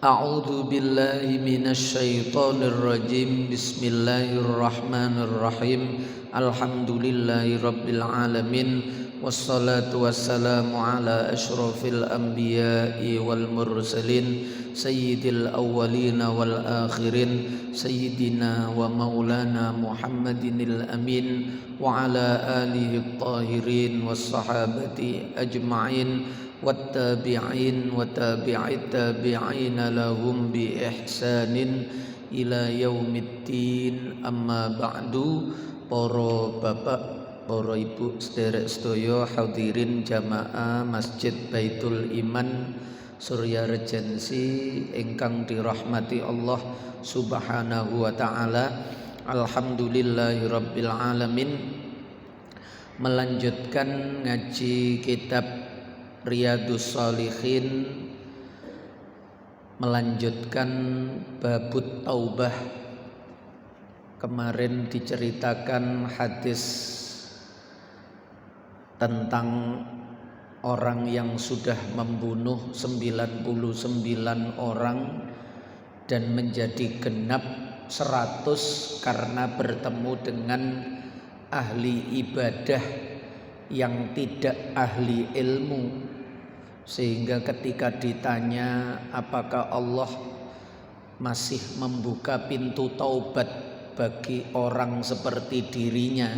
A'udzu billahi minasy syaithanir rajim. Bismillahirrahmanirrahim. Alhamdulillahi rabbil alamin. Wassalatu wassalamu ala asyrafil anbiya'i wal mursalin sayyidil awwalina wal akhirin sayyidina wa maulana Muhammadinil amin wa ala alihi tahirin was sahabati ajma'in wattabi'in wa tabi'it tabi'in lahum bi ihsanin ila yaumiddin. Amma ba'du. Para bapak, para ibu sederek sedaya hadirin jamaah Masjid Baitul Iman Surya Regensi ingkang dirahmati Allah Subhanahu wa taala. Alhamdulillahirabbil alamin. Melanjutkan ngaji kitab Riyadhus Shalihin, melanjutkan babut taubah. Kemarin diceritakan hadis tentang orang yang sudah membunuh 99 orang dan menjadi genap 100 karena bertemu dengan ahli ibadah yang tidak ahli ilmu. Sehingga ketika ditanya apakah Allah masih membuka pintu taubat bagi orang seperti dirinya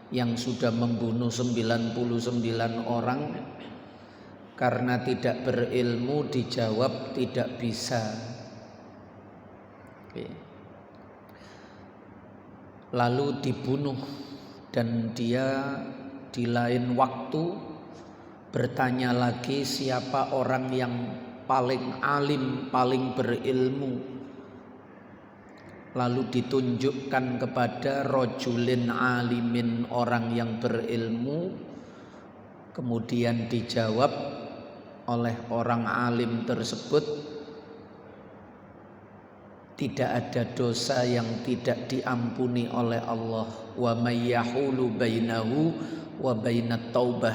yang sudah membunuh 99 orang, karena tidak berilmu dijawab tidak bisa. Lalu dibunuh, dan dia di lain waktu bertanya lagi siapa orang yang paling alim, paling berilmu. Lalu ditunjukkan kepada rajulin alimin, orang yang berilmu. Kemudian dijawab oleh orang alim tersebut, tidak ada dosa yang tidak diampuni oleh Allah. Wa may yahulu bainahu wa bainat taubah.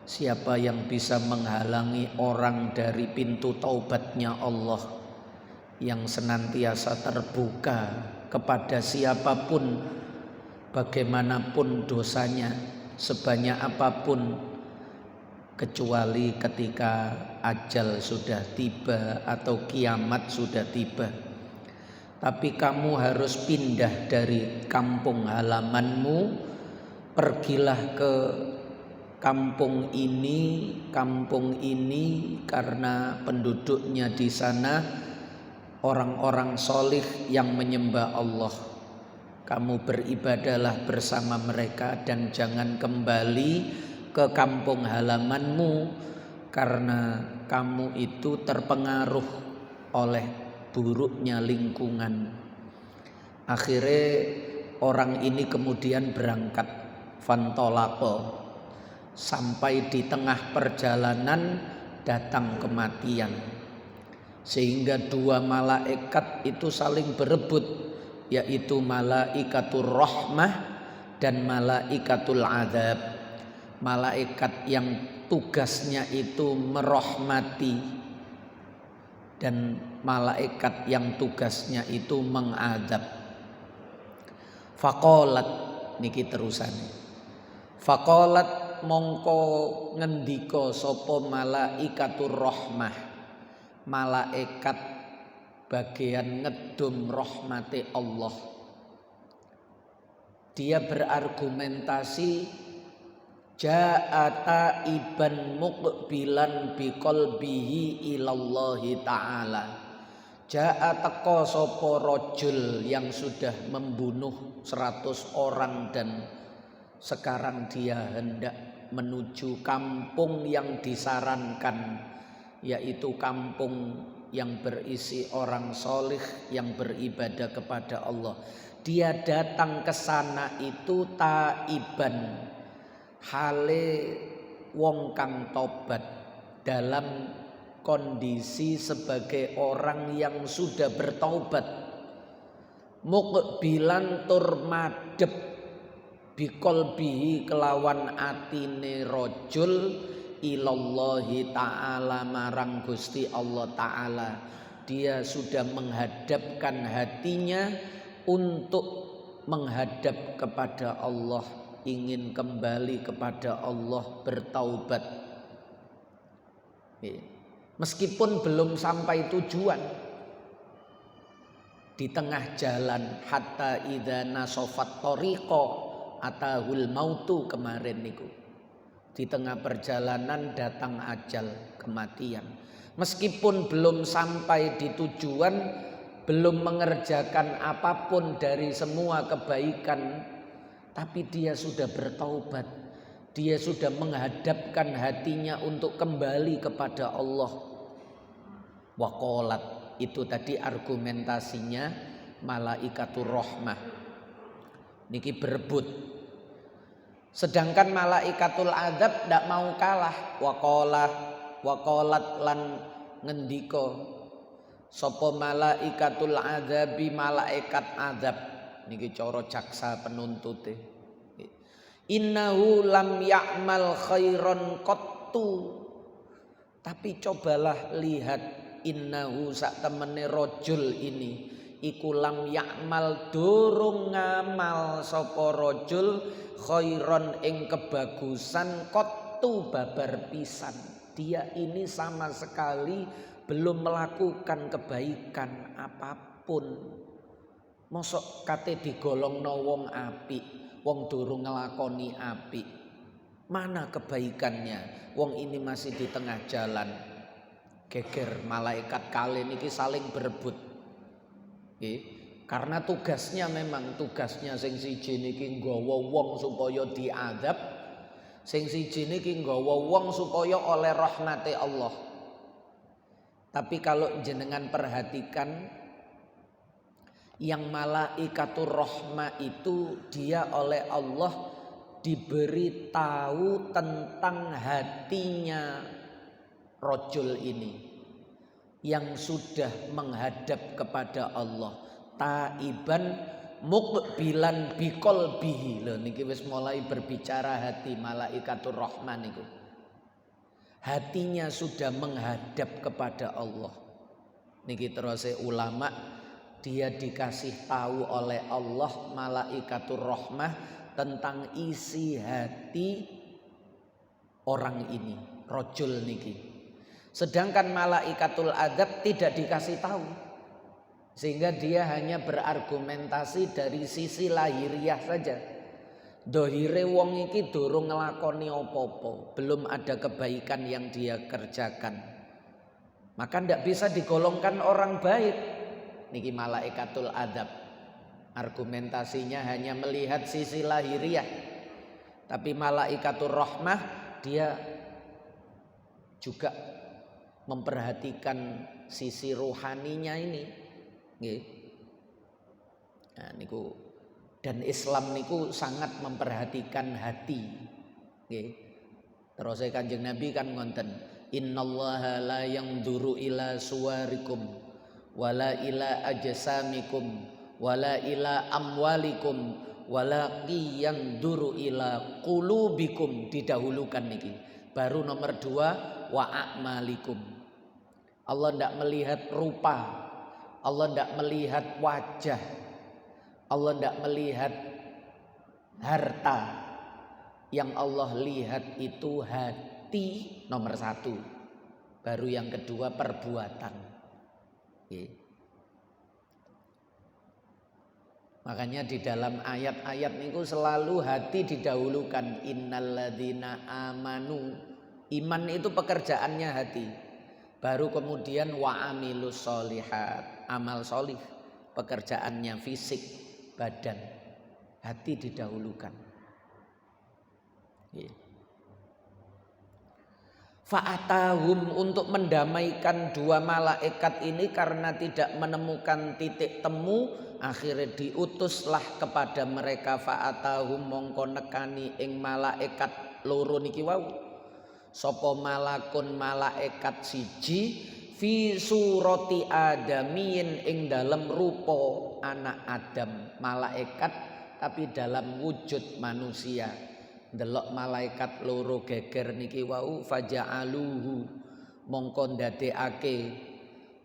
Siapa yang bisa menghalangi orang dari pintu taubatnya Allah yang senantiasa terbuka kepada siapapun, bagaimanapun dosanya, sebanyak apapun, kecuali ketika ajal sudah tiba atau kiamat sudah tiba. Tapi kamu harus pindah dari kampung halamanmu, pergilah ke kampung ini karena penduduknya di sana orang-orang solih yang menyembah Allah. Kamu beribadahlah bersama mereka dan jangan kembali ke kampung halamanmu, karena kamu itu terpengaruh oleh buruknya lingkungan. Akhirnya orang ini kemudian berangkat, fantolako. Sampai di tengah perjalanan datang kematian, sehingga dua malaikat itu saling berebut, yaitu malaikatur rahmah dan malaikatul adzab. Malaikat yang tugasnya itu merahmati dan malaikat yang tugasnya itu mengadab. Faqalat, niki terusane. Faqalat, mongko ngendika sapa malaikatur rahmah, malaikat bagian ngedum rahmati Allah. Dia berargumentasi, ja'ata iban muqbilan biqalbihi ilallahi ta'ala. Ja'a teko sapa rajul yang sudah membunuh 100 orang dan sekarang dia hendak menuju kampung yang disarankan, yaitu kampung yang berisi orang solih yang beribadah kepada Allah. Dia datang ke sana itu taiban, hale wong kang tobat, dalam kondisi sebagai orang yang sudah bertaubat. Muqbilan tur madhep biqalbihi kelawan atine rajul ilallahi ta'ala marang Gusti Allah ta'ala. dia sudah menghadapkan hatinya untuk menghadap kepada Allah, ingin kembali kepada Allah, bertaubat. Meskipun belum sampai tujuan, di tengah jalan, hatta idza nasofat tariqa atahul mautu kemarin niku. Di tengah perjalanan datang ajal, kematian. Meskipun belum sampai di tujuan, belum mengerjakan apapun dari semua kebaikan, tapi dia sudah bertaubat. Dia sudah menghadapkan hatinya untuk kembali kepada Allah. Waqalat, itu tadi argumentasinya malaikatur rahmah. Niki berebut. Sedangkan malaikatul adzab ndak mau kalah. Waqalat lan ngendika sapa malaikatul adzabi, malaikat adzab. Niki cara jaksa penuntute. Innahu lam ya'mal khairan qattu. Tapi cobalah lihat, innahu sak temene rajul ini iku lam ya'mal durung ngamal sapa rajul khairan ing kebagusan qattu babar pisan. Dia ini sama sekali belum melakukan kebaikan apapun. Mosok kate digolongno wong apik, wong durung ngelakoni apik. Mana kebaikannya? Wong ini masih di tengah jalan. Geger malaikat kali niki saling berebut. Karena tugasnya memang tugasnya sing siji niki nggawa wong supaya diadzab, sing siji niki nggawa wong supaya oleh rahmate Allah. Tapi kalau jenengan perhatikan, yang malaikatur rahmah itu dia oleh Allah diberi tahu tentang hatinya rajul ini yang sudah menghadap kepada Allah, taiban muqbilan biqalbihi. Lho niki wis mulai berbicara hati malaikatur rahman niku. Hatinya sudah menghadap kepada Allah. Niki terus ulama, dia dikasih tahu oleh Allah malaikatur rahmah tentang isi hati orang ini, rajul niki. Sedangkan malaikatul adzab tidak dikasih tahu. Sehingga dia hanya berargumentasi dari sisi lahiriah saja. Dohire wong iki durung ngelakoni apa-apa, belum ada kebaikan yang dia kerjakan. Maka ndak bisa digolongkan orang baik. Niki malaikatul adzab. Argumentasinya hanya melihat sisi lahiriah. Tapi malaikatur rahmah dia juga memperhatikan sisi rohaninya ini. Nah, niku dan Islam niku sangat memperhatikan hati. Terus Kanjeng Nabi kan ngonten, innallaha la yanzuru ila suwarikum wala ila ajsamikum wala ila amwalikum wala yanzuru ila qulubikum, didahulukan niki. Baru nomor 2 wa a'malikum. Allah tidak melihat rupa, Allah tidak melihat wajah, Allah tidak melihat harta. Yang Allah lihat itu hati nomor 1. Baru yang kedua perbuatan. Makanya di dalam ayat-ayat niku selalu hati didahulukan. Innalladzina amanu. Iman itu pekerjaannya hati. Baru kemudian wa amilus sholihat, amal solih, pekerjaannya fisik, badan. Hati didahulukan. Fa'atahum, untuk mendamaikan dua malaikat ini karena tidak menemukan titik temu, akhirnya diutuslah kepada mereka. Fa'atahum mongko nekani ing malaikat loro niki wau. Sapa malakun malaikat siji fi surati adamiyin ing dalam rupa anak Adam, malaikat tapi dalam wujud manusia. Delok malaikat loro geger niki wau, faja'aluhu mongko ndadekake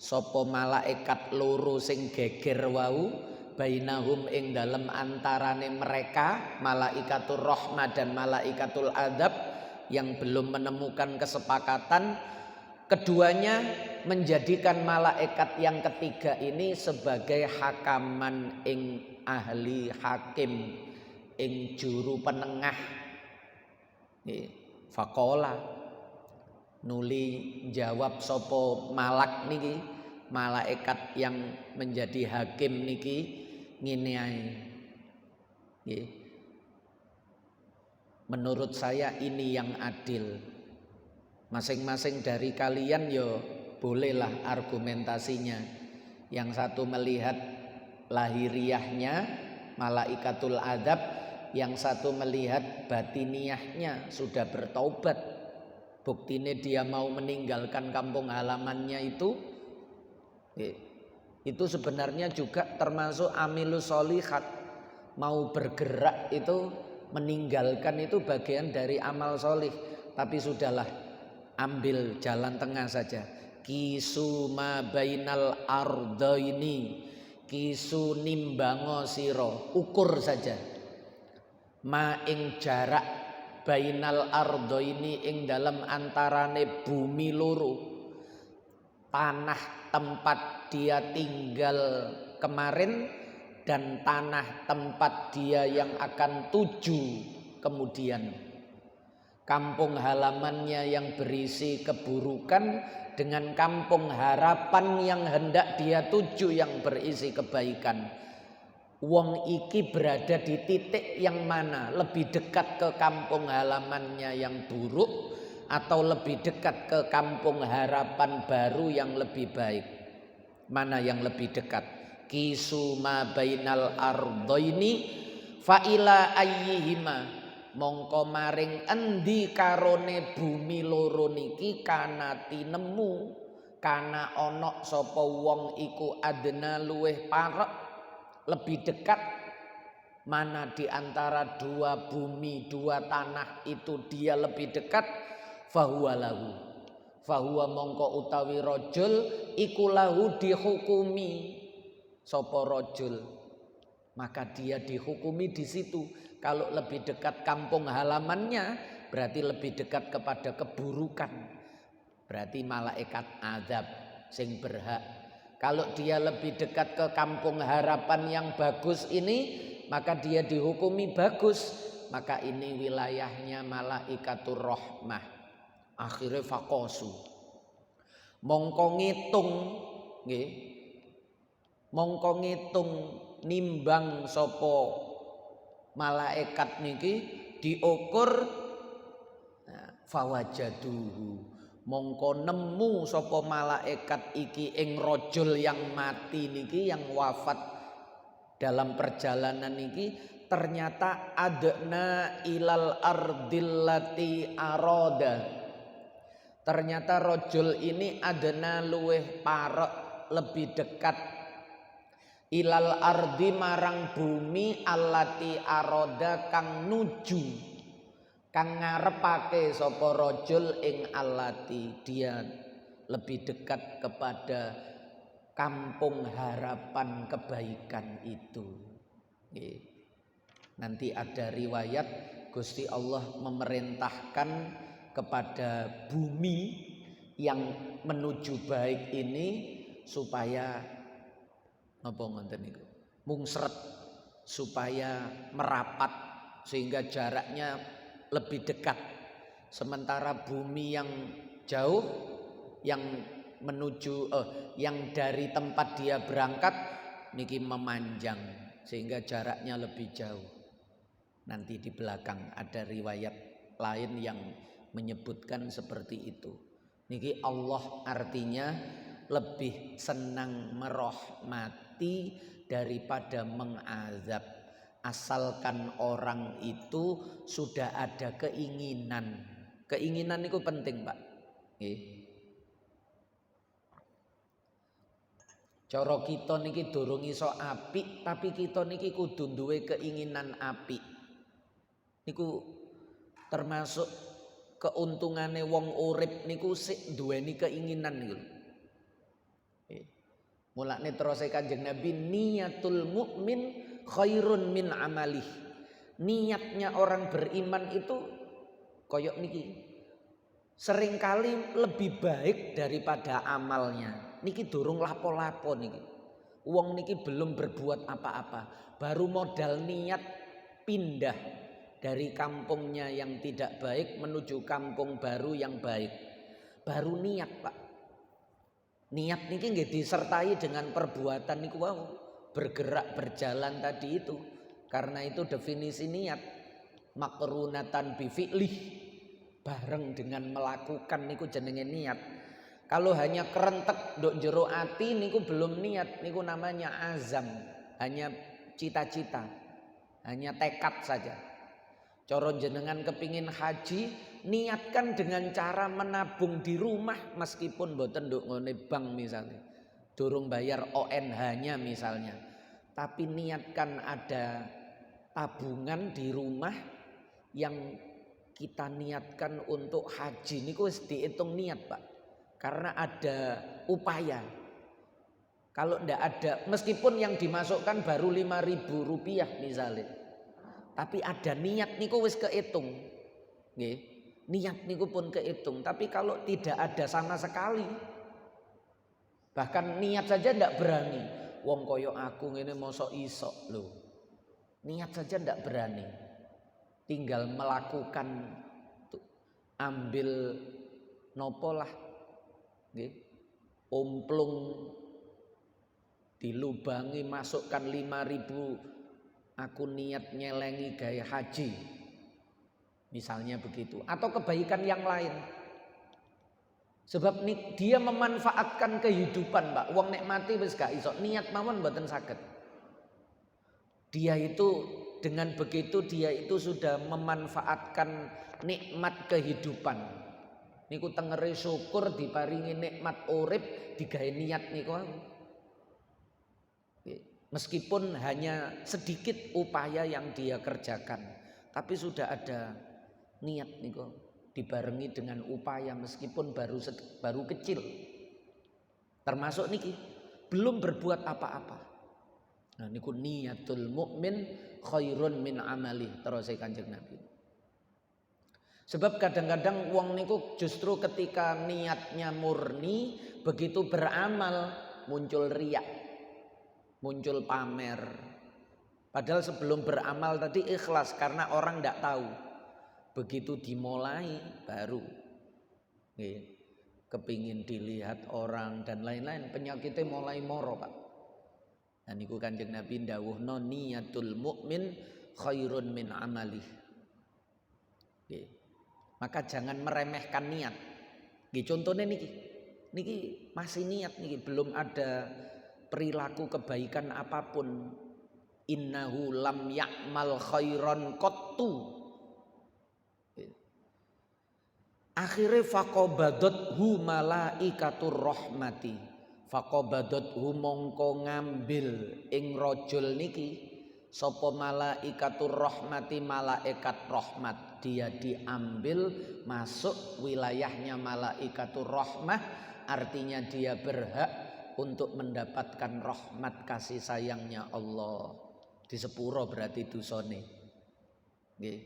sapa malaikat loro sing geger wau bainahum ing dalem antarane mereka malaikatur rahmah dan malaikatul adzab yang belum menemukan kesepakatan. Keduanya menjadikan malaikat yang ketiga ini sebagai hakaman ing ahli hakim ing juru penengah. Faqala nuli jawab sapa malak niki, malaikat yang menjadi hakim niki ngene ae. Menurut saya ini yang adil. Masing-masing dari kalian yo bolehlah argumentasinya. Yang satu melihat lahiriahnya malaikatul adzab, yang satu melihat batiniahnya sudah bertaubat. Buktinya dia mau meninggalkan kampung halamannya itu sebenarnya juga termasuk amilus sholihat. Mau bergerak itu, meninggalkan itu bagian dari amal sholih. Tapi sudahlah, ambil jalan tengah saja. Kisu ma bainal ardaini, kisu nimbango siro, ukur saja. Ma ing jarak bainal ardaini ing dalam antarane bumi loro, tanah tempat dia tinggal kemarin dan tanah tempat dia yang akan tuju kemudian. Kampung halamannya yang berisi keburukan dengan kampung harapan yang hendak dia tuju yang berisi kebaikan. Wong iki berada di titik yang mana? Lebih dekat ke kampung halamannya yang buruk atau lebih dekat ke kampung harapan baru yang lebih baik? Mana yang lebih dekat? Kisu ma bainal ardaini fa ila ayyihima, mongko maring endi karone bumi loro niki kana tinemu, kana ana sapa wong iku adna luweh parek, lebih dekat. Mana di antara dua bumi dua tanah itu dia lebih dekat? Fahuwa lahu, fahuwa mongko utawi rajul iku lahu dihukumi sapa rajul, maka dia dihukumi di situ. Kalau lebih dekat kampung halamannya berarti lebih dekat kepada keburukan, berarti malaikat azab sing berhak. Kalau dia lebih dekat ke kampung harapan yang bagus ini, maka dia dihukumi bagus, maka ini wilayahnya malaikatur rahmah. Akhirnya fakosu mongko ngitung nggih, mongko ngitung nimbang sopo malaikat niki diukur. Fawajaduhu mongko nemu sopo malaikat iki ing rajul yang mati niki, yang wafat dalam perjalanan niki, ternyata adna ilal ardillati aroda. Ternyata rajul ini adna luweh parek, lebih dekat ilal ardi marang bumi allati aroda kang nuju, kang ngarepake sapa rajul ing allati, dia lebih dekat kepada kampung harapan kebaikan itu. Nanti ada riwayat Gusti Allah memerintahkan kepada bumi yang menuju baik ini supaya apa ngoten niku, mungsret, supaya merapat sehingga jaraknya lebih dekat. Sementara bumi yang jauh, yang menuju yang dari tempat dia berangkat niki memanjang sehingga jaraknya lebih jauh. Nanti di belakang ada riwayat lain yang menyebutkan seperti itu. Niki Allah artinya lebih senang merahmati daripada mengazab, asalkan orang itu sudah ada keinginan. Keinginan itu penting, Pak. Cara kita niki durung iso apik, tapi kita niki kudu duwe keinginan apik. Niku termasuk keuntungannya wong urip niku sik duweni keinginan niku. Mulane terus Kanjeng Nabi, niyatul mukmin khairun min amalih. Niatnya orang beriman itu koyok niki seringkali lebih baik daripada amalnya. Niki durung lapo-lapo niki. Wong niki belum berbuat apa-apa, baru modal niat pindah dari kampungnya yang tidak baik menuju kampung baru yang baik. Baru niat, Pak. Niat niki nggih disertai dengan perbuatan niku wau, bergerak berjalan tadi itu. Karena itu definisi niat makrunatan bi fi'lih, bareng dengan melakukan niku jenenge niat. Kalau hanya kerentek nduk jero ati niku belum niat, niku namanya azam, hanya cita-cita, hanya tekad saja. Coro jenengan kepingin haji, niatkan dengan cara menabung di rumah meskipun mboten nduk ngene bank misalnya. Durung bayar ONH-nya misalnya. Tapi niatkan ada tabungan di rumah yang kita niatkan untuk haji. Niku wis dihitung niat, Pak. Karena ada upaya. Kalau ndak ada, meskipun yang dimasukkan baru 5.000 rupiah misalnya. Tapi ada niat niku wis kehitung. Nggih. Niat niku pun kehitung. Tapi kalau tidak ada sama sekali, bahkan niat saja ndak berani. Wong koyo aku ngene mosok iso lho. Niat saja ndak berani. Tinggal melakukan ambil nopo lah. Nggih. Omplung dilubangi masukkan 5.000, aku niat nyelengi gaya haji misalnya begitu, atau kebaikan yang lain. Sebab dia memanfaatkan kehidupan, Pak. Wong nek mati wis gak iso, niat mawon mboten saged. Dia itu dengan begitu dia itu sudah memanfaatkan nikmat kehidupan. Niku tengere syukur diparingi nikmat urip digawe niat niku. Meskipun hanya sedikit upaya yang dia kerjakan, tapi sudah ada niat niku dibarengi dengan upaya meskipun baru kecil. Termasuk niki belum berbuat apa-apa. Nah niku niyatul mukmin khairun min amali, terus Kanjeng Nabi. Sebab kadang-kadang wong niku justru ketika niatnya murni, begitu beramal muncul riya. Muncul pamer. Padahal sebelum beramal tadi ikhlas karena orang tidak tahu. Begitu dimulai baru kepingin dilihat orang dan lain-lain, penyakitnya mulai moro, Pak. Dan niku Kanjeng Nabi ndawuhna niyatul mukmin khairun min amalih. Maka jangan meremehkan niat. Contohnya niki masih niat niki, belum ada perilaku kebaikan apapun. Innahu lam ya'mal khairan qattu. Akhirnya faqabadathu malaikatur rahmati. Faqabadathu mongko ngambil ing rajul niki sapa malaikatur rahmati, malaikat rahmat. Dia diambil masuk wilayahnya malaikatur rahmah, artinya dia berhak untuk mendapatkan rahmat kasih sayangnya Allah. Di sepuro berarti dosane. Nggih.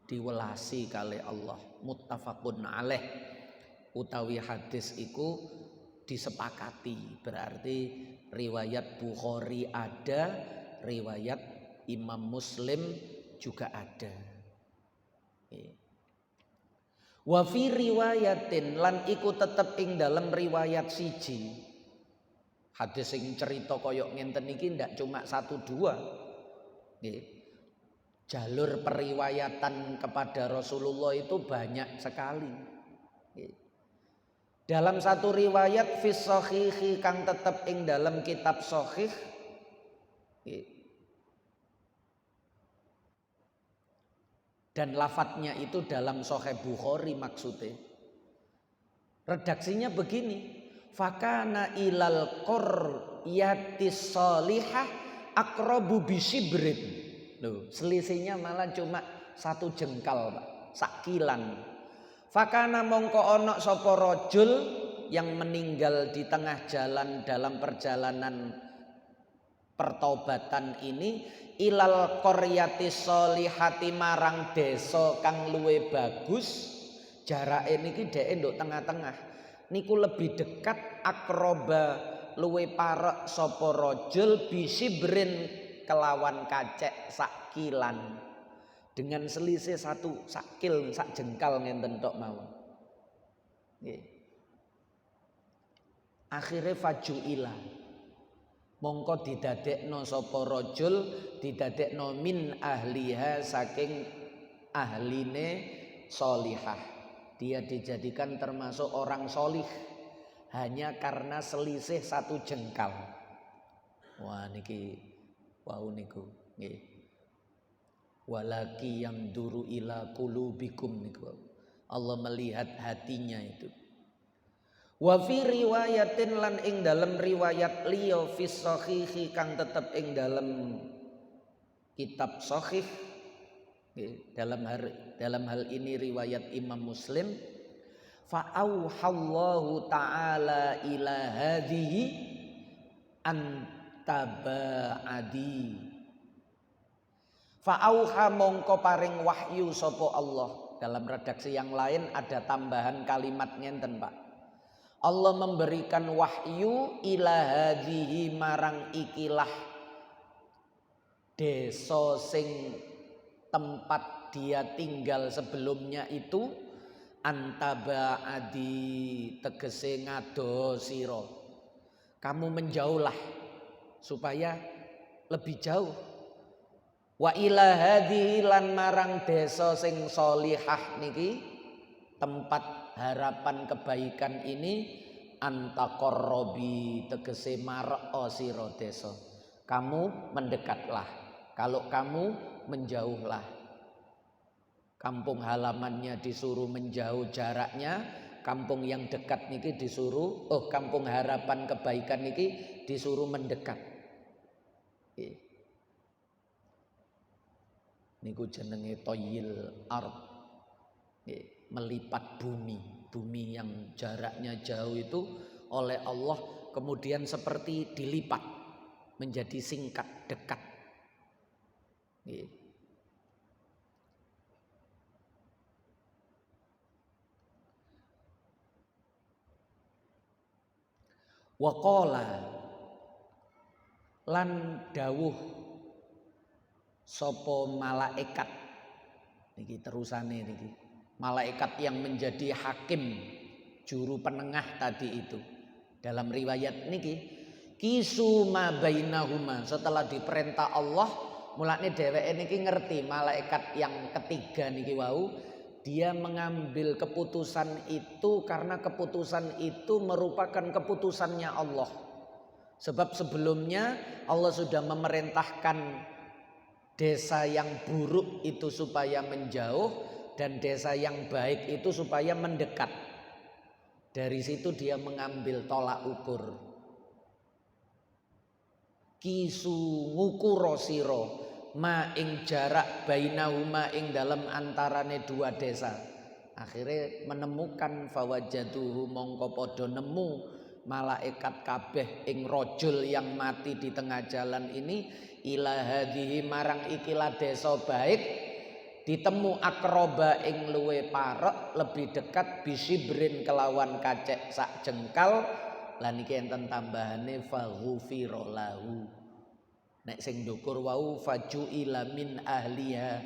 Diwelasi kali Allah. Muttafaqun alaih. Utawi hadis iku disepakati. Berarti riwayat Bukhari ada, riwayat Imam Muslim juga ada. Wa fi riwayatin, lan iku tetep ing dalam riwayat siji. Hadis sing cerita koyok ngenten iki ndak cuma 1-2. Jalur periwayatan kepada Rasulullah itu banyak sekali. Dalam satu riwayat fis shahihi kang tetep ing dalam kitab sahih. Dan lafadznya itu dalam Sahih Bukhari maksudnya. Redaksinya begini. Fakana ilal qaryatis salihah aqrabu bisibrin. Loh, selisihnya malah cuma 1 jengkal, Pak. Sakilan. Fakana mongko ana sapa rajul yang meninggal di tengah jalan dalam perjalanan pertobatan ini ilal qaryati sholihati marang desa kang luwe bagus. Jarake niki dhek nduk tengah-tengah niku lebih dekat akroba luwe parek sapa rajul bisibrin kelawan kacek sakilan dengan selisih satu sakil sak jengkal ngenten tok mawon. Nggih. Akhire fajuila mongko didadekno sapa rajul didadekno min ahliha saking ahline sholihah. Dia dijadikan termasuk orang solih hanya karena selisih satu jengkal. Wah niki wau niku nggih. Walaki yang duru ila qulubikum niku. Allah melihat hatinya itu. Wa fi riwayatin lan ing dalam riwayat liya fi shahihi kang tetep ing dalam kitab sahih. Dalam hal ini riwayat Imam Muslim, fa auhallahu ta'ala ila hadhihi antabaadi. Fa auha mongko paring wahyu sapa Allah. Dalam redaksi yang lain ada tambahan kalimat ngenten Pak. Allah memberikan wahyu ila hadhihi marang ikilah desa sing tempat dia tinggal sebelumnya itu antabaadi tegese ngado sira. Kamu menjauhlah supaya lebih jauh. Wa ila hadhihi lan marang desa sing sholihah niki tempat harapan kebaikan ini antaqarrabi tegese marek sira desa. Kamu mendekatlah. Kalau kamu menjauhlah. Kampung halamannya disuruh menjauh jaraknya, kampung yang dekat niki disuruh, kampung harapan kebaikan niki disuruh mendekat. Niku jenenge toyil ard. Melipat bumi yang jaraknya jauh itu oleh Allah kemudian seperti dilipat menjadi singkat, dekat. Wa qala lan dawuh sapa malaikat niki terusane niki malaikat yang menjadi hakim juru penengah tadi itu dalam riwayat niki kisu ma bainahuma setelah diperintah Allah mulane dheweke niki ngerti malaikat yang ketiga niki wau dia mengambil keputusan itu karena keputusan itu merupakan keputusannya Allah. Sebab sebelumnya Allah sudah memerintahkan desa yang buruk itu supaya menjauh dan desa yang baik itu supaya mendekat. Dari situ dia mengambil tolak ukur. Kisu ngukuro siro ma ing jarak bainahuma ing dalam antarane dua desa. Akhirnya menemukan fawajaduhu mongko podo nemu malaikat kabeh ing rajul yang mati di tengah jalan ini ila hadhihi marang ikilah desa baik ditemu akroba ing luwe parek lebih dekat bisibrin kelawan kacek sak jengkal lan iki enten tambahane faghufira lahu. Nek sing ndukur wau faju'ila min ahliha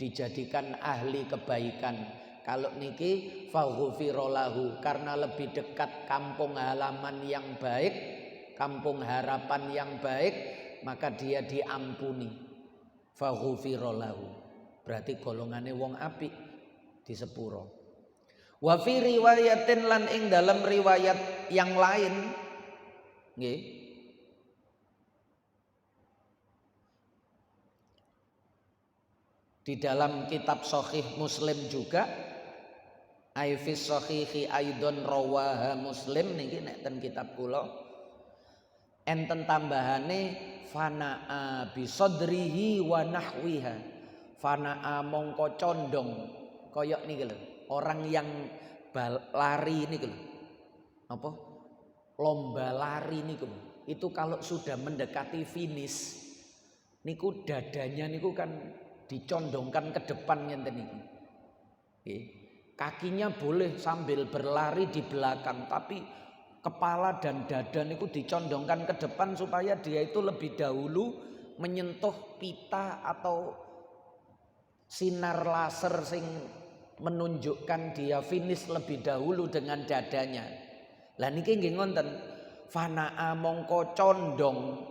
dijadikan ahli kebaikan. Kalau niki faghufira lahu karena lebih dekat kampung halaman yang baik, kampung harapan yang baik, maka dia diampuni. Faghufira lahu. Berarti golongane wong apik di sepuro. Wa fi riwayatin lan ing dalam riwayat yang lain nggih di dalam kitab Sahih Muslim juga Aifis Sahihi Aidon Rawaha Muslim niki nek ten kitab kula enten tambahane fanaa bisadrihi wa nahwiha. Fanaa mongko condong koyok niki lho orang yang lari niki lho apa lomba lari niku. Itu kalau sudah mendekati finish niku dadanya niku kan dicondongkan ke depan ngenten niku. Kakinya boleh sambil berlari di belakang, tapi kepala dan dada niku dicondongkan ke depan supaya dia itu lebih dahulu menyentuh pita atau sinar laser sing menunjukkan dia finish lebih dahulu dengan dadanya. Lah niki nggih ngoten. Fanaa mongko condong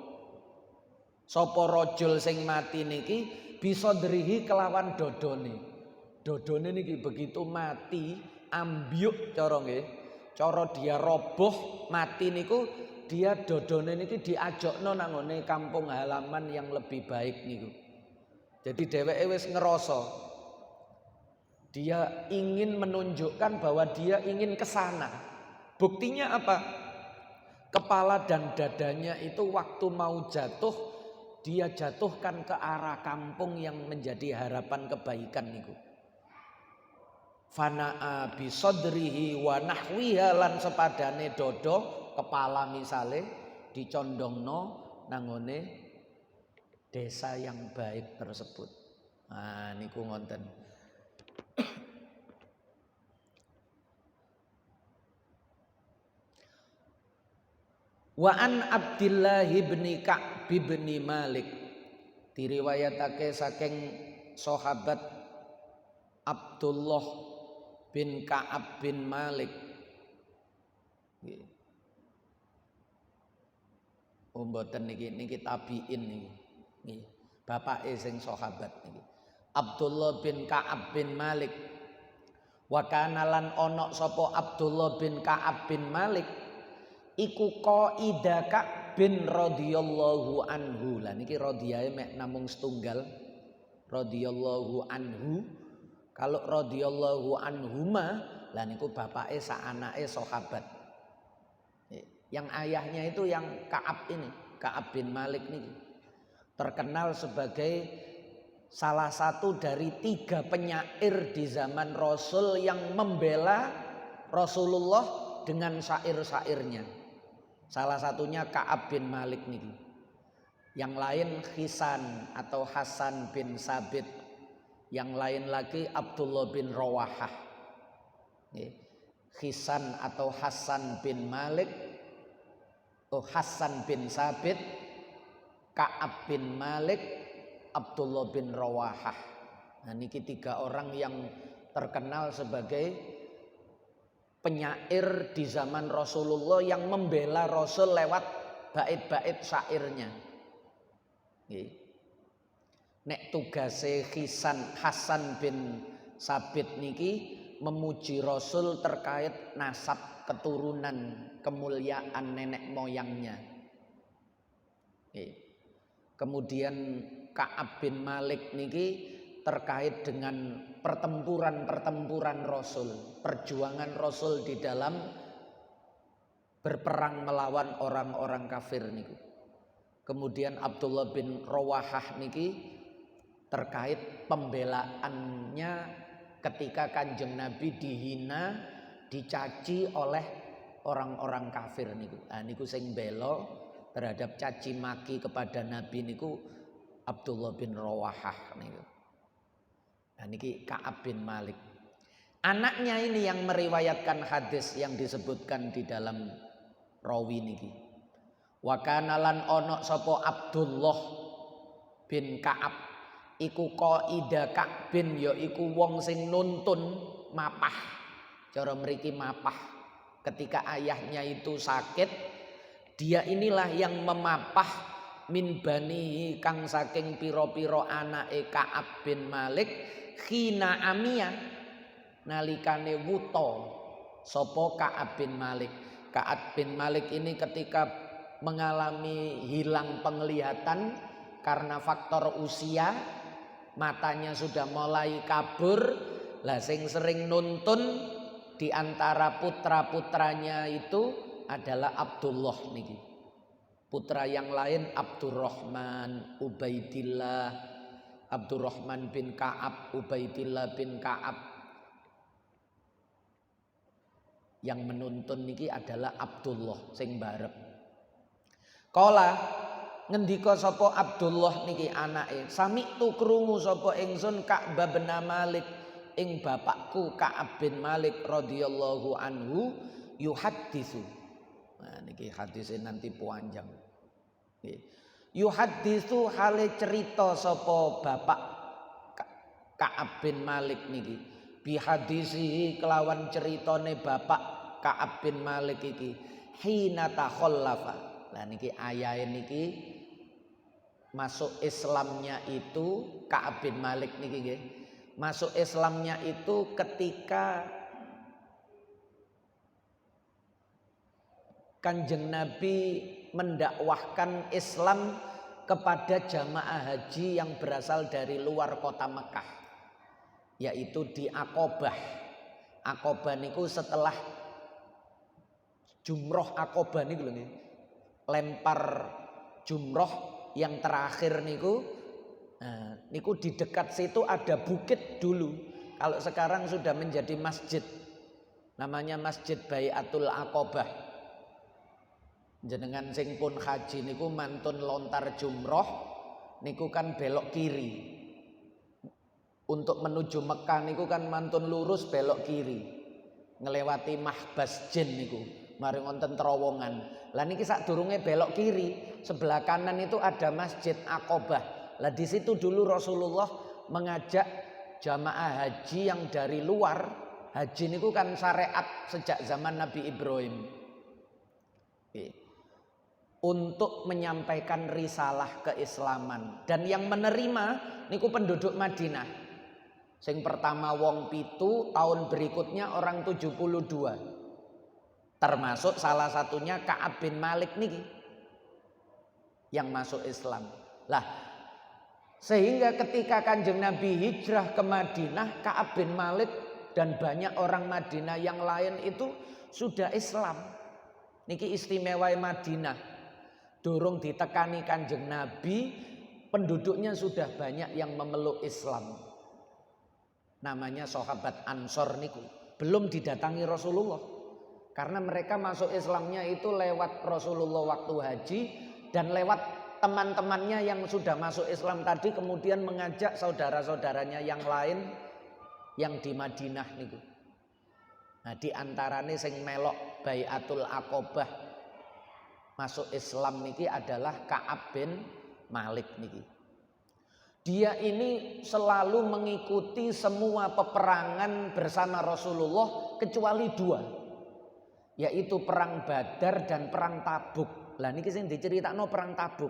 sapa rajul sing mati niki bisa drihi kelawan dodone. Dodone niki begitu mati ambyuk cara nggih. Cara dia roboh mati niku dia dodone niki diajokno nang ngone kampung halaman yang lebih baik niku. Jadi dheweke wis ngerasa dia ingin menunjukkan bahwa dia ingin ke sana. Buktinya apa? Kepala dan dadanya itu waktu mau jatuh dia jatuhkan ke arah kampung yang menjadi harapan kebaikan niku. Fana'a bi sadrihi wa nahwiha lan sepadane dodo kepala misale dicondongno nangone desa yang baik tersebut. Nah niku ngonten. Wa an Abdillah bin Ka'b bin Malik diriwayatake saking sahabat Abdullah bin Ka'ab bin Malik. Oh mboten niki tabiin niki. Nggih. Bapake sing sahabat niki. Abdullah bin Ka'ab bin Malik. Wa kana lan ana sapa Abdullah bin Ka'ab bin Malik iku qaida Ka'b bin radhiyallahu anhu. Lah niki radhiyae mek namung setunggal. Radhiyallahu anhu. Kalau radhiyallahu anhuma lah niku bapake sak anake sahabat. Yang ayahnya itu yang Ka'ab ini, Ka'ab bin Malik niki. Terkenal sebagai salah satu dari 3 penyair di zaman Rasul yang membela Rasulullah dengan syair-syairnya. Salah satunya Ka'ab bin Malik niki. Yang lain Khisan atau Hasan bin Sabit. Yang lain lagi Abdullah bin Rawahah. Khisan atau Hasan bin Malik, Hasan bin Sabit, Ka'ab bin Malik, Abdullah bin Rawahah. Nah niki 3 orang yang terkenal sebagai penyair di zaman Rasulullah yang membela Rasul lewat bait-bait syairnya. Nek tugase Khisan Hasan bin Sabit niki memuji Rasul terkait nasab keturunan kemuliaan nenek moyangnya. Kemudian Ka'ab bin Malik niki terkait dengan pertempuran-pertempuran Rasul, perjuangan Rasul di dalam berperang melawan orang-orang kafir niku. Kemudian Abdullah bin Rawahah niki terkait pembelaannya ketika Kanjeng Nabi dihina, dicaci oleh orang-orang kafir niku. Nah niku sing bela terhadap caci maki kepada Nabi niku Abdullah bin Rawahah niku. Nah niki Ka'ab bin Malik. Anaknya ini yang meriwayatkan hadis yang disebutkan di dalam rawi niki. Wa kana lan ana sapa Abdullah bin Ka'ab iku qaida Ka'bin ya iku wong sing nuntun mapah. Cara mriki mapah. Ketika ayahnya itu sakit, dia inilah yang memapah min bani kang saking pira-pira anake Ka'ab bin Malik khina amia nalikane wuta sapa Ka'ab bin Malik. Ka'ab bin Malik ini ketika mengalami hilang penglihatan karena faktor usia, matanya sudah mulai kabur. Lah sing sering nuntun di antara putra-putranya itu adalah Abdullah niki. Putra yang lain Abdurrahman, Ubaidillah, Abdurrahman bin Ka'ab, Ubaidillah bin Ka'ab. Yang menuntun niki adalah Abdullah sing barep. Kala ngendika sapa Abdullah niki anake, sami tu krungu sapa ingsun Ka'ab bin Malik ing bapakku Ka'ab bin Malik radhiyallahu anhu yuhaddisu. Nah niki hadise nanti panjang. Nggih. Yuhaddisu hale cerita sapa bapak Ka'ab bin Malik niki bihadisi kelawan ceritane bapak Ka'ab bin Malik iki hina takhallafa. Lah niki ayahe niki masuk Islamnya itu Ka'ab bin Malik niki nggih. Masuk Islamnya itu ketika Kanjeng Nabi mendakwahkan Islam kepada jamaah haji yang berasal dari luar kota Mekah, yaitu di Aqobah. Aqobah niku setelah jumroh Aqobah niku lho nggih. Lempar jumroh yang terakhir niku. Nah, niku di dekat situ ada bukit dulu. Kalau sekarang sudah menjadi masjid. Namanya Masjid Baiatul Aqobah. Jenengan sing pun haji niku mantun lontar jumroh niku kan belok kiri. Untuk menuju Mekah niku kan mantun lurus belok kiri. Ngelewati Mahbas Jin niku. Mari wonten terowongan. Lah niki sadurunge belok kiri, sebelah kanan itu ada Masjid Aqobah. Lah di situ dulu Rasulullah mengajak jamaah haji yang dari luar. Haji niku kan syariat sejak zaman Nabi Ibrahim. Untuk menyampaikan risalah keislaman, dan yang menerima niku penduduk Madinah. Sing pertama wong 7, tahun berikutnya orang 72. Termasuk salah satunya Ka'ab bin Malik niki yang masuk Islam. Lah sehingga ketika Kanjeng Nabi hijrah ke Madinah, Ka'ab bin Malik dan banyak orang Madinah yang lain itu sudah Islam. Niki istimewa Madinah. Dorong ditekani Kanjeng Nabi, penduduknya sudah banyak yang memeluk Islam. Namanya sahabat Ansor niku. Belum didatangi Rasulullah. Karena mereka masuk Islamnya itu lewat Rasulullah waktu haji dan lewat teman-temannya yang sudah masuk Islam tadi kemudian mengajak saudara-saudaranya yang lain yang di Madinah niku. Nah di antarane sing melok Baiatul Aqobah masuk Islam niki adalah Ka'ab bin Malik niki. Dia ini selalu mengikuti semua peperangan bersama Rasulullah kecuali 2. Yaitu perang Badar dan perang Tabuk. Lah niki sing diceritakno perang Tabuk.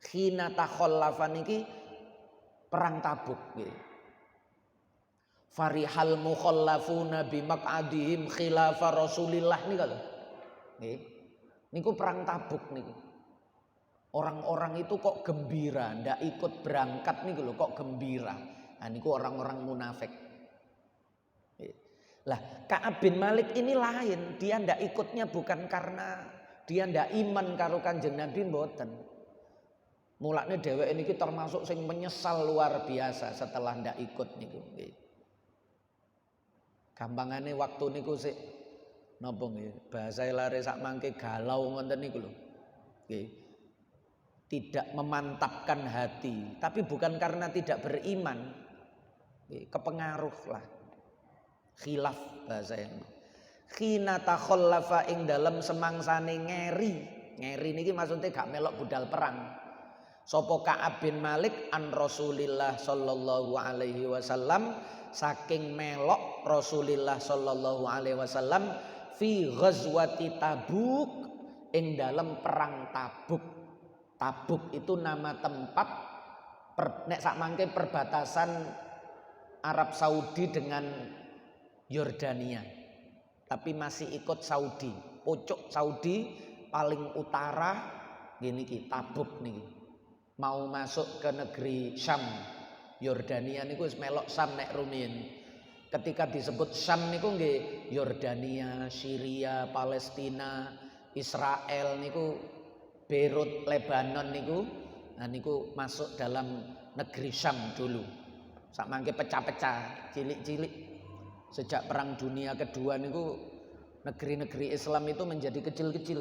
Khina takhallafa niki perang Tabuk nggih. Farihal mukhallafuna bi maq'adihim khilafa Rasulillah nika lho. Nggih. Niku perang Tabuk niku. Orang-orang itu kok gembira, ndak ikut berangkat niku lho kok gembira. Nah niku orang-orang munafik. Lah Ka'ab bin Malik ini lain, dia ndak ikutnya bukan karena dia ndak iman karo Kanjeng Nabi mboten. Mulane dheweke niki termasuk sing menyesal luar biasa setelah ndak ikut niku. Gampangane waktu niku sik napa nggih bahasa lare sak mangke galau ngoten niku lho. Nggih. Tidak memantapkan hati, tapi bukan karena tidak beriman. Nggih, kepengaruh lah. Khilaf bahasa yang. Khina takhallafa ing dalem semangsane ngeri. Ngeri niki maksudnya gak melok budal perang. Sapa Ka'ab bin Malik an Rasulillah sallallahu alaihi wasallam saking melok Rasulillah sallallahu alaihi wasallam fi ghazwati Tabuk ing dalam perang Tabuk. Tabuk itu nama tempat nek sak mangke perbatasan Arab Saudi dengan Yordania. Tapi masih ikut Saudi. Pucuk Saudi paling utara gini ki Tabuk niki. Mau masuk ke negeri Syam. Yordania niku wis melok Syam nek rumiyin. Ketika disebut Syam niku nggih Yordania, Syria, Palestina, Israel niku, Beirut, Lebanon niku, nah niku masuk dalam negeri Syam dulu. Sak mangke pecah-pecah, cilik-cilik. Sejak Perang Dunia Kedua niku Negeri-negeri Islam itu menjadi kecil-kecil.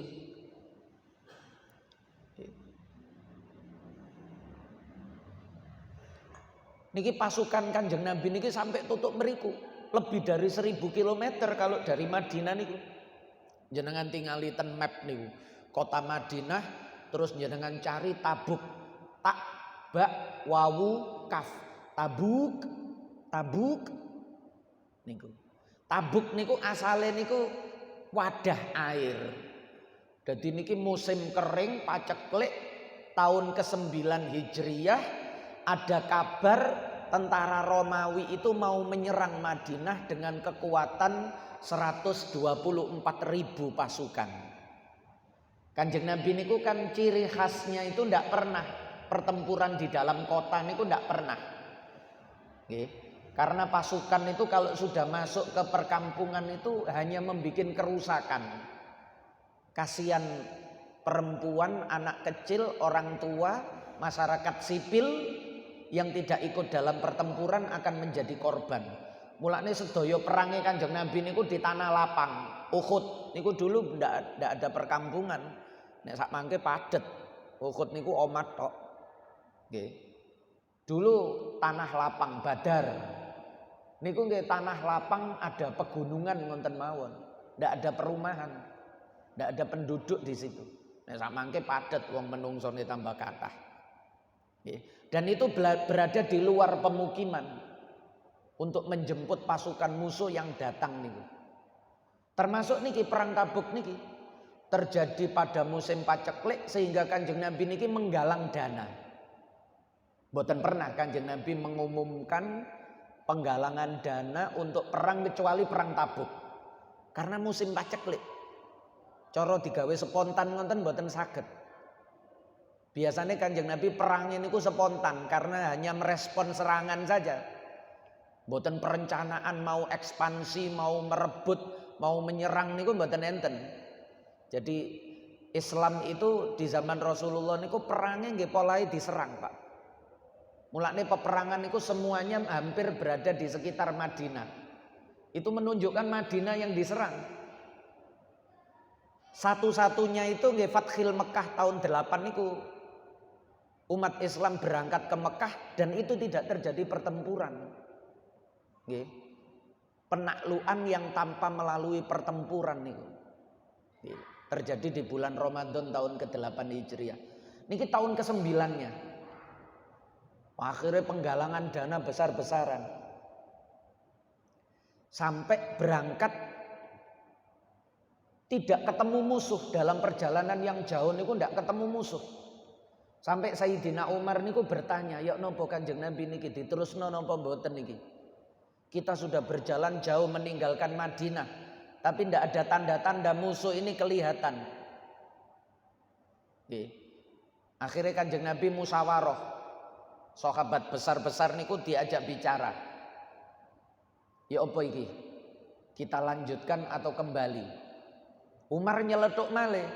Niki pasukan Kanjeng Nabi niki sampai tutup meriku. Lebih dari 1000 kilometer kalau dari Madinah niku. Jenengan tingali ten map niku. Kota Madinah terus jenengan cari Tabuk. Tak, ba, wawu, kaf. Tabuk. Tabuk niku. Tabuk niku asale niku wadah air. Jadi niki musim kering paceklik tahun ke-9 Hijriyah ada kabar tentara Romawi itu mau menyerang Madinah dengan kekuatan 124.000 pasukan. Kanjeng Nabi niku kan ciri khasnya itu ndak pernah pertempuran di dalam kota niku ndak pernah. Nggih. Karena pasukan itu kalau sudah masuk ke perkampungan itu hanya membuat kerusakan. Kasihan perempuan, anak kecil, orang tua, masyarakat sipil yang tidak ikut dalam pertempuran akan menjadi korban. Mulane sedaya perange Kanjeng Nabi niku di tanah lapang, Uhud niku dulu ndak ada perkampungan. Nek sak mangke padet. Uhud niku omah tok. Nggih. Dulu tanah lapang Badar. Niku nggih tanah lapang ada pegunungan ngoten mawon. Ndak ada perumahan. Ndak ada penduduk di situ. Nek sak mangke padet wong menungsone tambah kathah. Nggih. Dan itu berada di luar pemukiman untuk menjemput pasukan musuh yang datang niku. Termasuk niki perang Tabuk niki terjadi pada musim paceklik sehingga Kanjeng Nabi niki menggalang dana. Mboten pernah Kanjeng Nabi mengumumkan penggalangan dana untuk perang kecuali perang Tabuk. Karena musim paceklik. Cara digawe spontan ngoten mboten saged. Biasanya Kanjeng Nabi perangnya niku spontan karena hanya merespon serangan saja. Mboten perencanaan mau ekspansi, mau merebut, mau menyerang niku mboten enten. Jadi Islam itu di zaman Rasulullah niku perangnya nggih polahe diserang, Pak. Mulane peperangan niku semuanya hampir berada di sekitar Madinah. Itu menunjukkan Madinah yang diserang. Satu-satunya itu nggih Fathil Mekah tahun 8 niku. Umat Islam berangkat ke Mekah dan itu tidak terjadi pertempuran. Nggih. Penaklukan yang tanpa melalui pertempuran niku. Nggih. Terjadi di bulan Ramadan tahun ke-8 Hijriah. Niki tahun ke-9-nya. Akhirnya penggalangan dana besar-besaran. Sampai berangkat tidak ketemu musuh dalam perjalanan yang jauh niku ndak ketemu musuh. Sampai Sayyidina Umar niku bertanya, "Ya napa Kanjeng Nabi niki diterusno napa mboten niki? Kita sudah berjalan jauh meninggalkan Madinah, tapi ndak ada tanda-tanda musuh ini kelihatan." Nggih. Akhirnya Kanjeng Nabi musyawarah. Sahabat besar-besar niku diajak bicara. Ya apa iki? Kita lanjutkan atau kembali? Umar nyeletuk malih.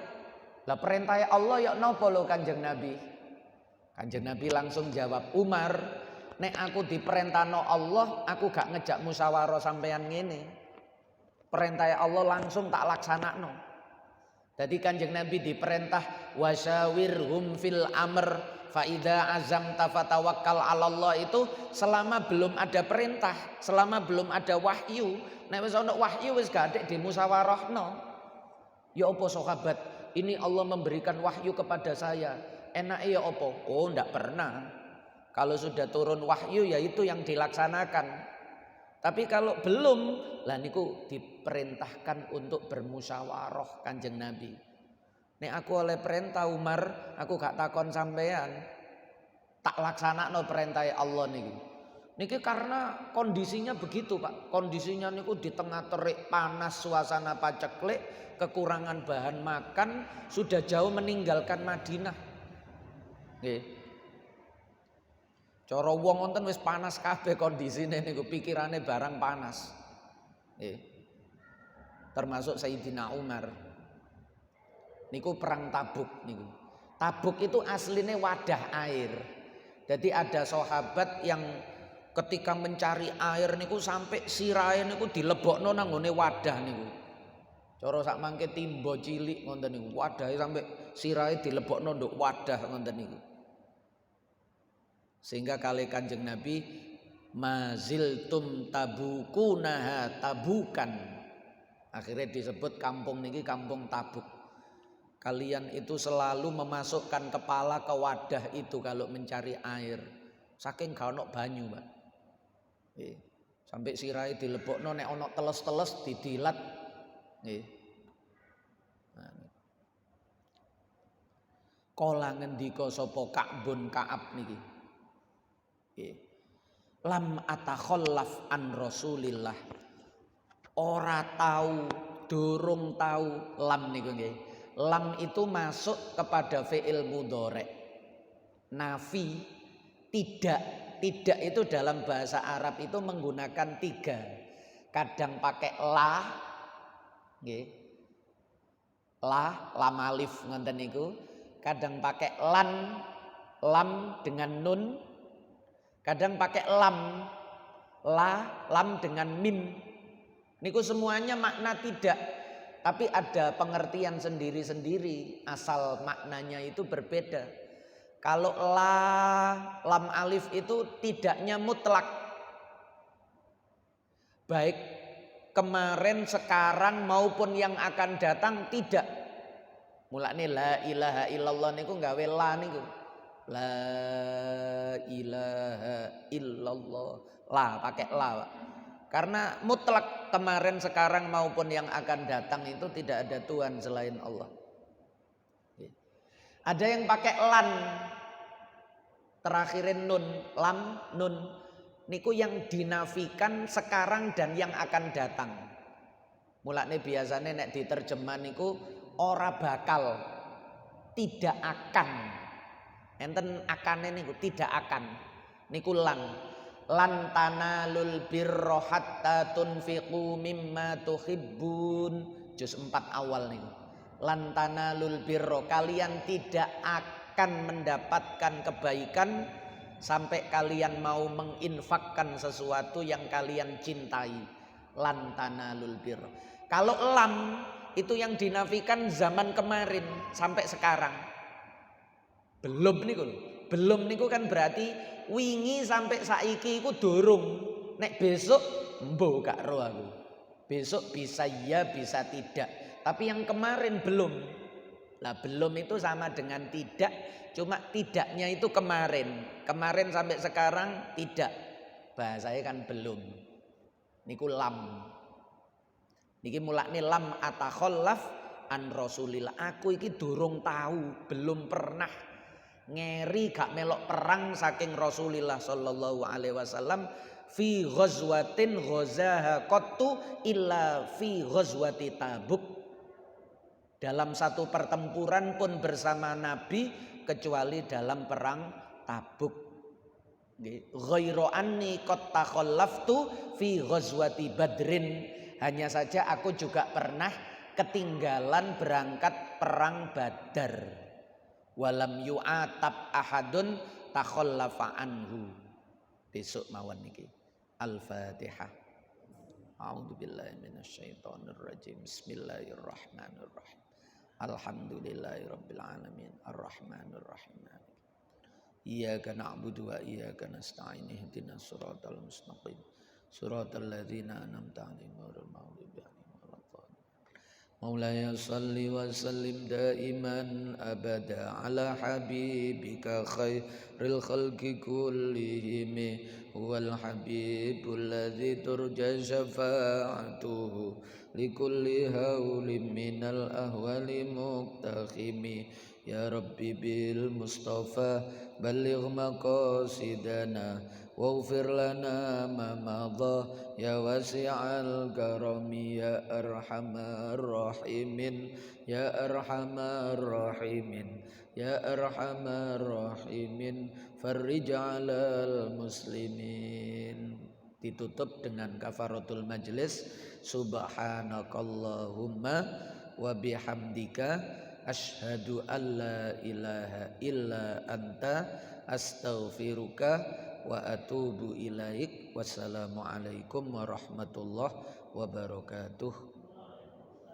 Lah perintah Allah ya napa lho Kanjeng Nabi? Kanjeng Nabi langsung jawab, "Umar, nek aku diperintahno Allah, aku gak ngejak musyawarah sampean ngene. Perintah Allah langsung tak laksanakno." Jadi Kanjeng Nabi diperintah wasyawirhum fil amr fa idza azamta fatawakkal 'alallah itu selama belum ada perintah, selama belum ada wahyu. Nek wis ana wahyu wis gak adek dimusyawarahno. Ya apa sahabat, ini Allah memberikan wahyu kepada saya. Enake ya apa? Oh, ndak pernah. Kalau sudah turun wahyu ya itu yang dilaksanakan. Tapi kalau belum, lah niku diperintahkan untuk bermusyawarah Kanjeng Nabi. Nek aku oleh perintah Umar, aku gak takon sampean. Tak laksanakno perintah Allah niku. Niki karena kondisinya begitu, Pak. Kondisinya niku di tengah terik panas, suasana paceklik, kekurangan bahan makan, sudah jauh meninggalkan Madinah. Nggih. Cara wong wonten wis panas kabeh kondisine niku, pikirane barang panas. Nggih. Termasuk Sayyidina Umar. Niku perang Tabuk niku. Tabuk itu aslinya wadah air. Jadi ada sahabat yang ketika mencari air niku sampai sirahe niku dilebokno nang ngone wadah niku. Cara sak mangke timba cilik ngoten niku, wadahe sampai sirahe dilebokno nduk wadah ngoten niku. Sehingga kali Kanjeng Nabi maziltum tabukunaha tabukan. Akhirnya disebut kampung niki kampung Tabuk. Kalian itu selalu memasukkan kepala ke wadah itu kalau mencari air. Saking gak ono banyu, Pak. Sampai sirahe dilebokno nek ono teles-teles didilat. Nggih. Kala ngendika sapa Ka'bun Ka'ab niki. Nggih. Lam atakhallaf an Rasulillah. Ora tahu, durung tahu lam niku nggih. Lam itu masuk kepada fi'il mudhari'. Nafi tidak itu dalam bahasa Arab itu menggunakan 3. Kadang pakai la nggih. Lam alif ngoten niku. Kadang pakai lam dengan nun. Kadang pakai lam dengan mim. Niku semuanya makna tidak, tapi ada pengertian sendiri-sendiri, asal maknanya itu berbeda. Kalau lam alif itu tidaknya mutlak. Baik kemarin, sekarang maupun yang akan datang tidak. Mulane la ilaha illallah niku gawe la niku. La ilaha illallah. La pakai la, Pak. Karena mutlak kemarin, sekarang maupun yang akan datang itu tidak ada Tuhan selain Allah. Ada yang pakai lan, terakhirin nun, lam, nun. Niku yang dinafikan sekarang dan yang akan datang. Mulane biasanya nek diterjemah niku ora bakal, tidak akan. Enten akane niku tidak akan. Niku lan. Lan tanalul birra hatta tunfiqu mimma tuhibbun. Juz 4 awal nih. Lan tanalul birra, kalian tidak akan mendapatkan kebaikan sampai kalian mau menginfakkan sesuatu yang kalian cintai. Lan tanalul birra. Kalau lam itu yang dinafikan zaman kemarin sampai sekarang. Belum niku kan berarti wingi sampai saiki iku durung. Nek besok mbo gak ro aku. Besok bisa ya, bisa tidak. Tapi yang kemarin belum. Lah belum itu sama dengan tidak, cuma tidaknya itu kemarin. Kemarin sampai sekarang tidak. Bahasanya kan belum. Niku lam. Niki mulakne lam atakhallaf an Rasulillah. Aku iki durung tahu, belum pernah ngeri gak melok perang saking Rasulullah sallallahu alaihi wasallam fi ghazwatin ghazaha qattu illa fi ghazwati Tabuk. Dalam satu pertempuran pun bersama Nabi kecuali dalam perang Tabuk. Ghairu anni qad takhallaftu fi ghazwati Badrin. Hanya saja aku juga pernah ketinggalan berangkat perang Badar. Walam yu'atab ahadun takhallafa anhu. Besok mawon niki. Al-Fatihah. A'udzubillahi minasyaitonir rajim. Bismillahirrahmanirrahim. Alhamdulillahirabbil alamin. Arrahmanir rahim. Iyyaka na'budu wa iyyaka nasta'in. Ihdinas siratal mustaqim. Siratal ladzina an'amta 'alaihim ghairil maghdubi 'alaihim. Maulaya salli wa sallim daiman abada ala habibika khairil khalqi kullihim huwal habibul ladzi turja syafa'atuhu likulli haulin minal ahwali muqtakhimi ya rabbi bil mustafa balligh maqasidana waghfir lana ma madha ya wasi'al karami ya arhamar rahimin ya arhamar rahimin ya arhamar rahimin farrij 'alal muslimin. Ditutup dengan kafaratul majlis. Subhanakallahumma wa bihamdika asyhadu an la ilaha illa anta astaghfiruka wa atubu ilaik. Wassalamualaikum warahmatullahi wabarakatuh.